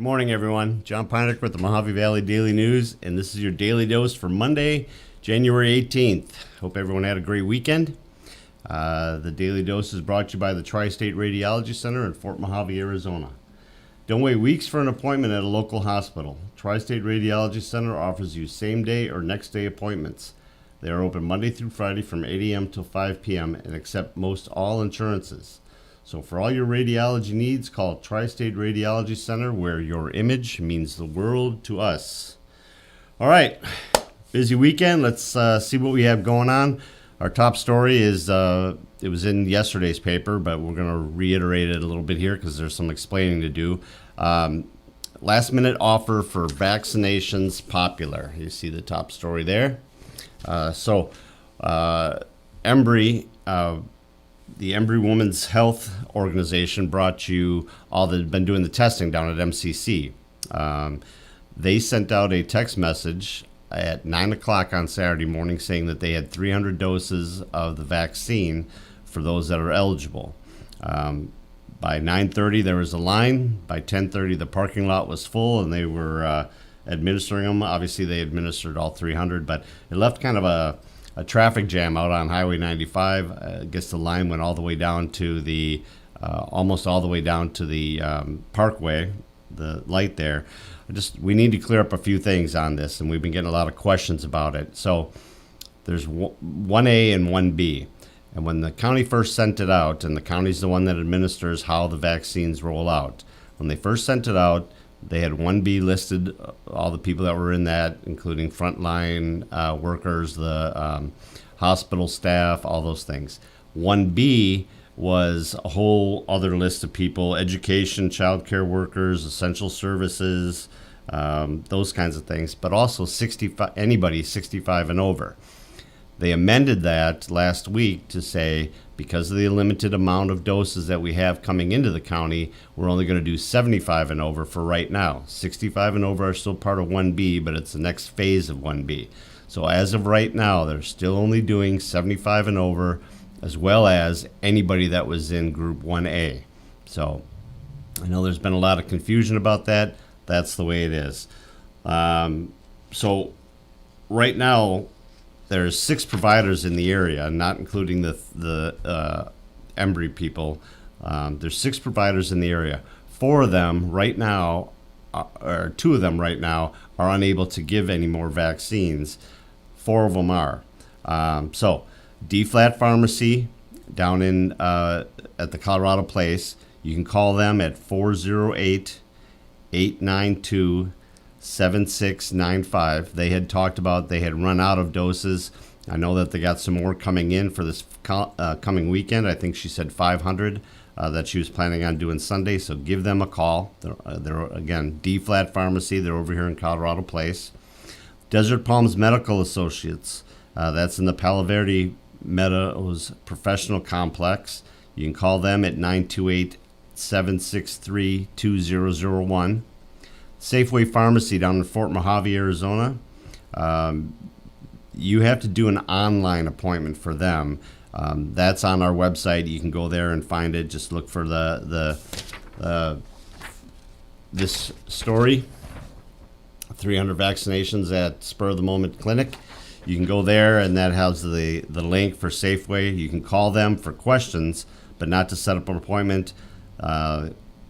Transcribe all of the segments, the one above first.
Good morning, everyone. John Ponick with the Mohave Valley Daily News, and this is your daily dose for Monday, January 18th. Hope everyone had a great weekend. The daily dose is brought to you by the Tri-State Radiology Center in Fort Mohave, Arizona. Don't wait weeks for an appointment at a local hospital. Tri-State Radiology Center offers you same-day or next-day appointments. They are open Monday through Friday from 8 a.m. till 5 p.m. and accept most all insurances. So for all your radiology needs, call Tri-State Radiology Center, where your image means the world to us. All right, busy weekend. Let's see what we have going on. Our top story is, it was in yesterday's paper, but we're going to reiterate it a little bit here because there's some explaining to do. Last minute offer for vaccinations popular. You see the top story there. Embry, the Embry Women's Health Organization brought you all that have been doing the testing down at MCC. They sent out a text message at 9 o'clock on Saturday morning saying that they had 300 doses of the vaccine for those that are eligible. By 9:30, there was a line. By 10:30, the parking lot was full, and they were administering them. Obviously, they administered all 300, but it left kind of a traffic jam out on Highway 95. I guess the line went all the way down to the, almost all the way down to the Parkway, the light there. We need to clear up a few things on this, and we've been getting a lot of questions about it. So there's 1A and 1B. And when the county first sent it out, and the county's the one that administers how the vaccines roll out, when they first sent it out, they had 1B listed, all the people that were in that, including frontline workers, the hospital staff, all those things. 1B was a whole other list of people: education, child care workers, essential services, those kinds of things, but also anybody 65 and over. They amended that last week to say, because of the limited amount of doses that we have coming into the county, we're only going to do 75 and over for right now. 65 and over are still part of 1B, but it's the next phase of 1B. So as of right now, they're still only doing 75 and over, as well as anybody that was in Group 1A. So I know there's been a lot of confusion about that. That's the way it is. So right now, there's 6 providers in the area, not including the Embry people. There's 6 providers in the area. 4 of them right now, or 2 of them right now, are unable to give any more vaccines. 4 of them are. So D-Flat Pharmacy down in at the Colorado Place, you can call them at 408-892-7695. They had talked about they had run out of doses. I know that they got some more coming in for this coming weekend. I think she said 500 that she was planning on doing Sunday, so give them a call. They're again, D-Flat Pharmacy. They're over here in Colorado Place. Desert Palms Medical Associates. That's in the Palo Verde Meadows Professional Complex. You can call them at 928-763-2001. Safeway Pharmacy down in Fort Mohave, Arizona. You have to do an online appointment for them. That's on our website. You can go there and find it. Just look for this story, 300 vaccinations at Spur of the Moment Clinic. You can go there, and that has the link for Safeway. You can call them for questions, but not to set up an appointment.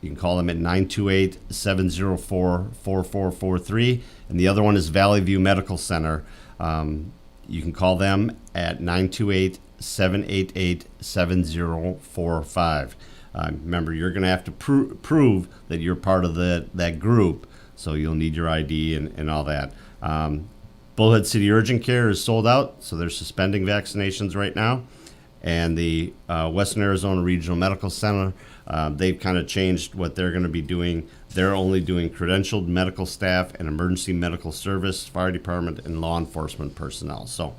You can call them at 928-704-4443. And the other one is Valley View Medical Center. You can call them at 928-788-7045. Remember, you're going to have to prove that you're part of that group, so you'll need your ID and all that. Bullhead City Urgent Care is sold out, so they're suspending vaccinations right now. And the Western Arizona Regional Medical Center, they've kind of changed what they're going to be doing. They're only doing credentialed medical staff and emergency medical service, fire department, and law enforcement personnel. So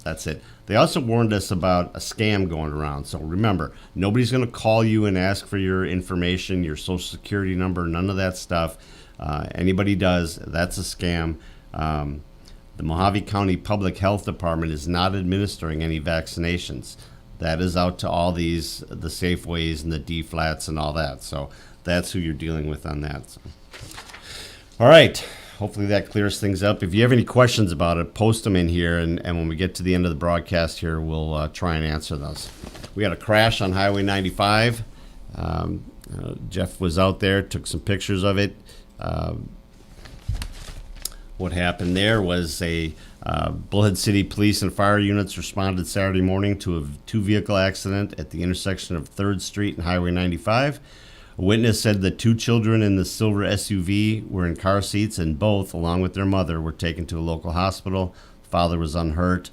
that's it. They also warned us about a scam going around. So remember, nobody's going to call you and ask for your information, your social security number, none of that stuff. Anybody does, that's a scam. The Mohave County Public Health Department is not administering any vaccinations. That is out to all the Safeways and the D-Flats and all that. So that's who you're dealing with on that. So. All right. Hopefully that clears things up. If you have any questions about it, post them in here, and when we get to the end of the broadcast here, we'll try and answer those. We had a crash on Highway 95. Jeff was out there, took some pictures of it. What happened there was a Bullhead City Police and Fire units responded Saturday morning to a two-vehicle accident at the intersection of 3rd Street and Highway 95. A witness said the two children in the silver SUV were in car seats, and both, along with their mother, were taken to a local hospital. The father was unhurt.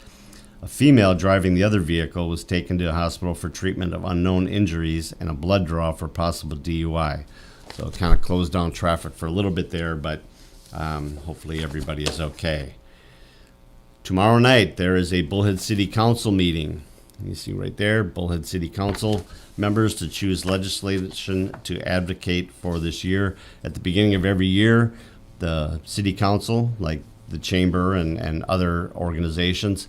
A female driving the other vehicle was taken to a hospital for treatment of unknown injuries and a blood draw for possible DUI. So it kind of closed down traffic for a little bit there, but hopefully everybody is okay. Tomorrow night, there is a Bullhead City Council meeting. You see right there, Bullhead City Council members to choose legislation to advocate for this year. At the beginning of every year, the City Council, like the Chamber and other organizations,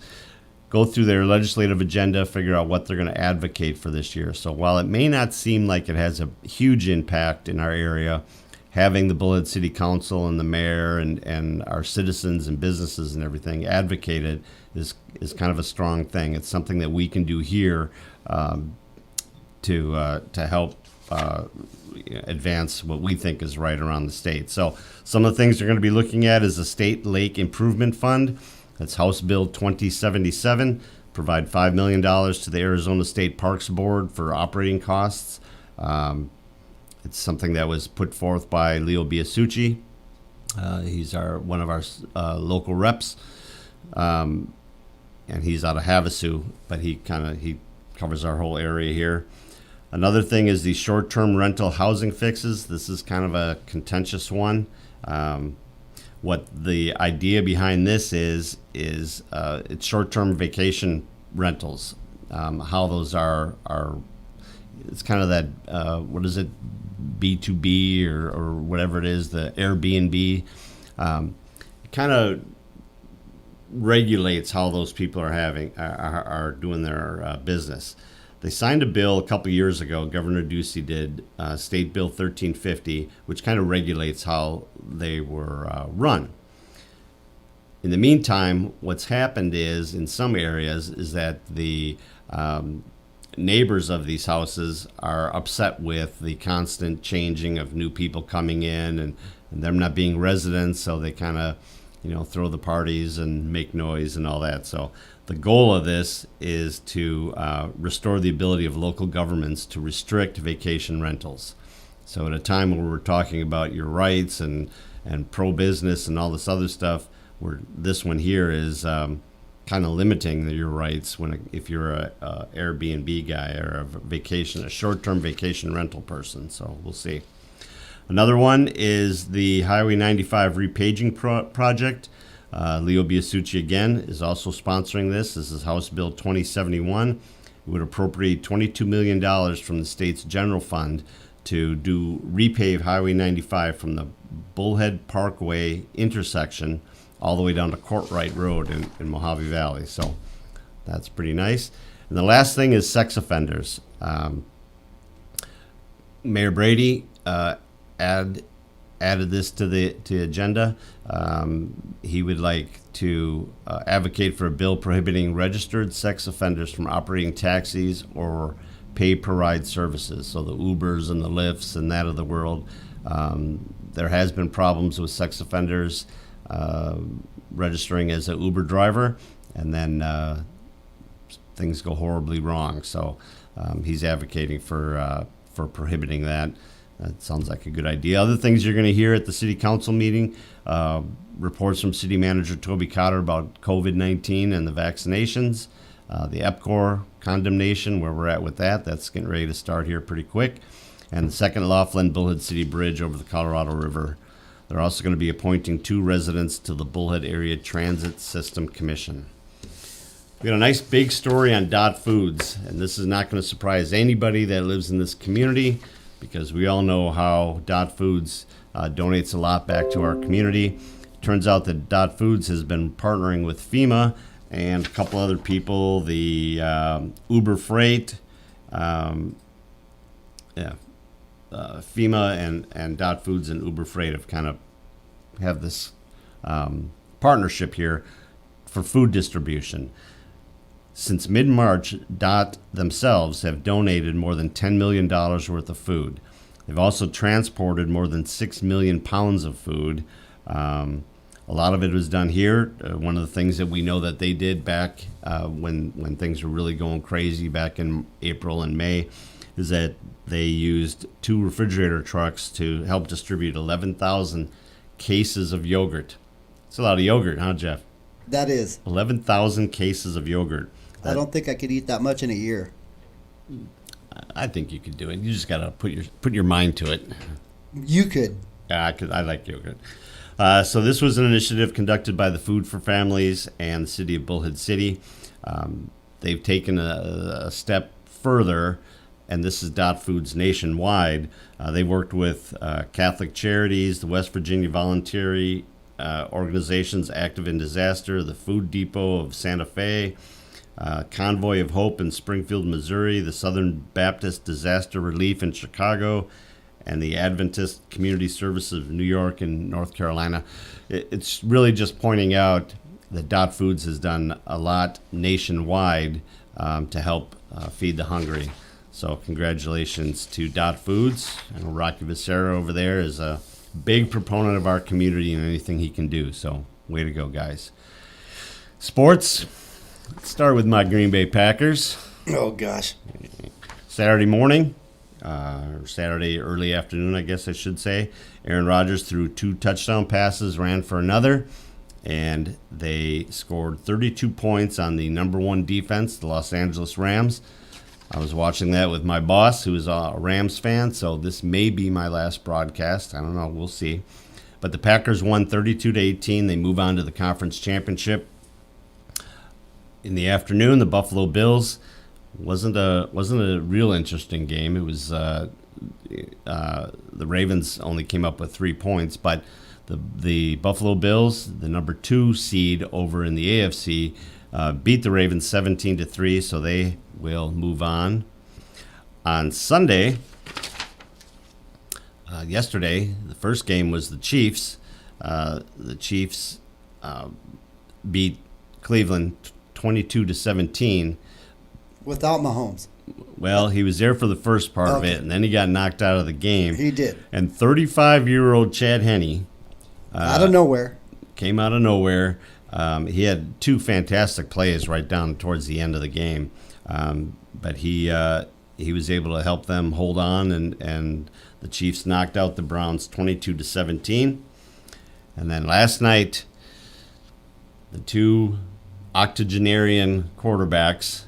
go through their legislative agenda, figure out what they're going to advocate for this year. So while it may not seem like it has a huge impact in our area, having the Bullhead City Council and the mayor and our citizens and businesses and everything advocated is kind of a strong thing. It's something that we can do here to help advance what we think is right around the state. So some of the things they're going to be looking at is the State Lake Improvement Fund. That's House Bill 2077. Provide $5 million to the Arizona State Parks Board for operating costs. It's something that was put forth by Leo Biasucci. He's one of our local reps, and he's out of Havasu, but he covers our whole area here. Another thing is the short-term rental housing fixes. This is kind of a contentious one. What the idea behind this is it's short-term vacation rentals. How those are it's kind of that what is it, B2B or whatever it is, the Airbnb. It kind of regulates how those people are doing their business. They signed a bill a couple years ago, Governor Ducey did, State Bill 1350, which kind of regulates how they were run. In the meantime, what's happened is, in some areas, is that the neighbors of these houses are upset with the constant changing of new people coming in and them not being residents, so they kind of, throw the parties and make noise and all that. So the goal of this is to restore the ability of local governments to restrict vacation rentals. So at a time where we're talking about your rights and pro-business and all this other stuff, this one here is kind of limiting your rights if you're a Airbnb guy or a short-term vacation rental person. So we'll see. Another one is the Highway 95 repaging project. Leo Biasucci, again, is also sponsoring this. This is House Bill 2071. It would appropriate $22 million from the state's general fund to repave Highway 95 from the Bullhead Parkway intersection all the way down to Courtright Road in Mohave Valley. So that's pretty nice. And the last thing is sex offenders. Mayor Brady added this to the agenda. He would like to advocate for a bill prohibiting registered sex offenders from operating taxis or pay-per-ride services, so the Ubers and the Lyfts and that of the world. There has been problems with sex offenders registering as an Uber driver, and then things go horribly wrong. So he's advocating for prohibiting that. That sounds like a good idea. Other things you're going to hear at the City Council meeting, reports from City Manager Toby Cotter about COVID-19 and the vaccinations, the EPCOR condemnation, where we're at with that. That's getting ready to start here pretty quick. And the second Laughlin Bullhead City Bridge over the Colorado River. They're also going to be appointing 2 residents to the Bullhead Area Transit System Commission. We got a nice big story on Dot Foods, and this is not going to surprise anybody that lives in this community, because we all know how Dot Foods donates a lot back to our community. Turns out that Dot Foods has been partnering with FEMA and a couple other people, the Uber Freight, FEMA and Dot Foods and Uber Freight have kind of have this partnership here for food distribution. Since mid-March, Dot themselves have donated more than $10 million worth of food. They've also transported more than 6 million pounds of food. A lot of it was done here. One of the things that we know that they did back when things were really going crazy back in April and May is that they used 2 refrigerator trucks to help distribute 11,000 cases of yogurt. It's a lot of yogurt, huh, Jeff? That is. 11,000 cases of yogurt. I don't think I could eat that much in a year. I think you could do it. You just got to put your mind to it. You could. Yeah, I like yogurt. So this was an initiative conducted by the Food for Families and the City of Bullhead City. They've taken a step further, and this is Dot Foods nationwide. They worked with Catholic Charities, the West Virginia Voluntary Organizations Active in Disaster, the Food Depot of Santa Fe, Convoy of Hope in Springfield, Missouri, the Southern Baptist Disaster Relief in Chicago, and the Adventist Community Services of New York and North Carolina. It's really just pointing out that Dot Foods has done a lot nationwide to help feed the hungry. So congratulations to Dot Foods. I know Rocky Becerra over there is a big proponent of our community and anything he can do. So way to go, guys. Sports. Let's start with my Green Bay Packers. Oh, gosh. Saturday morning, or Saturday early afternoon, I guess I should say, Aaron Rodgers threw 2 touchdown passes, ran for another, and they scored 32 points on the number 1 defense, the Los Angeles Rams. I was watching that with my boss, who is a Rams fan, so this may be my last broadcast. I don't know. We'll see. But the Packers won 32-18. They move on to the conference championship. In the afternoon, the Buffalo Bills wasn't a real interesting game. It was the Ravens only came up with 3 points, but the Buffalo Bills, the number 2 seed over in the AFC, beat the Ravens 17-3, so they will move on. On Sunday, yesterday, the first game was the Chiefs. The Chiefs beat Cleveland 22-17. Without Mahomes. Well, he was there for the first part of it, and then he got knocked out of the game. He did. And 35-year-old Chad Henne out of nowhere. Came out of nowhere. He had 2 fantastic plays right down towards the end of the game. But he was able to help them hold on, and the Chiefs knocked out the Browns 22-17. And then last night, the 2 octogenarian quarterbacks.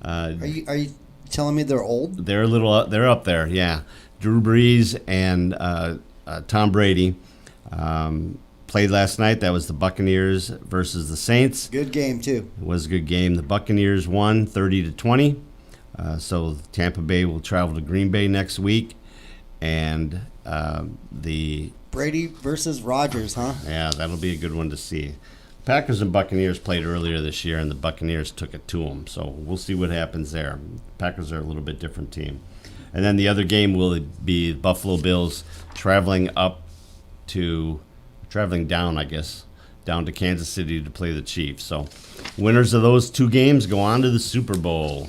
Are you telling me they're old? They're they're up there, yeah. Drew Brees and Tom Brady played last night. That was the Buccaneers versus the Saints. Good game too. It was a good game. The Buccaneers won 30-20. So Tampa Bay will travel to Green Bay next week, and the Brady versus Rodgers, huh? Yeah, that'll be a good one to see. Packers and Buccaneers played earlier this year, and the Buccaneers took it to them. So we'll see what happens there. Packers are a little bit different team. And then the other game will be Buffalo Bills traveling down, I guess, down to Kansas City to play the Chiefs. So winners of those 2 games go on to the Super Bowl.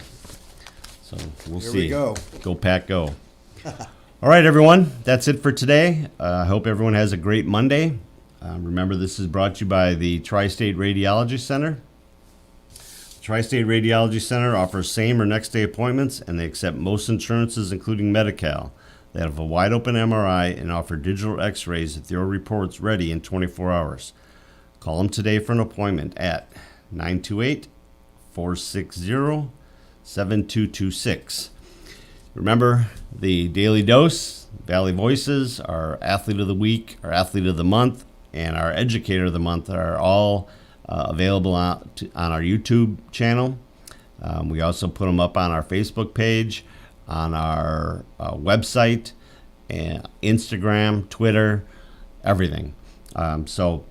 So we'll see. Here we go. Go Pack, go. All right, everyone. That's it for today. I hope everyone has a great Monday. Remember, this is brought to you by the Tri-State Radiology Center. The Tri-State Radiology Center offers same or next day appointments, and they accept most insurances, including Medi-Cal. They have a wide-open MRI and offer digital x-rays with your reports ready in 24 hours. Call them today for an appointment at 928-460-7226. Remember, the Daily Dose, Valley Voices, our Athlete of the Week, our Athlete of the Month, and our Educator of the Month are all available on our YouTube channel. We also put them up on our Facebook page, on our website, and Instagram, Twitter, everything. So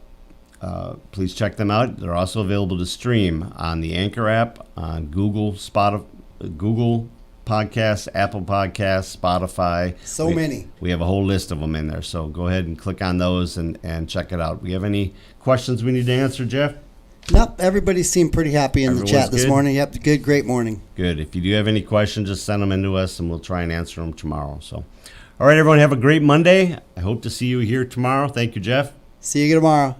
please check them out. They're also available to stream on the Anchor app, on Google Podcasts, Apple Podcasts, Spotify. So many. We have a whole list of them in there. So go ahead and click on those and check it out. We have any questions we need to answer, Jeff? Nope, everybody seemed pretty happy in the chat this morning. Yep, good, great morning. Good. If you do have any questions, just send them in to us, and we'll try and answer them tomorrow. So, all right, everyone, have a great Monday. I hope to see you here tomorrow. Thank you, Jeff. See you tomorrow.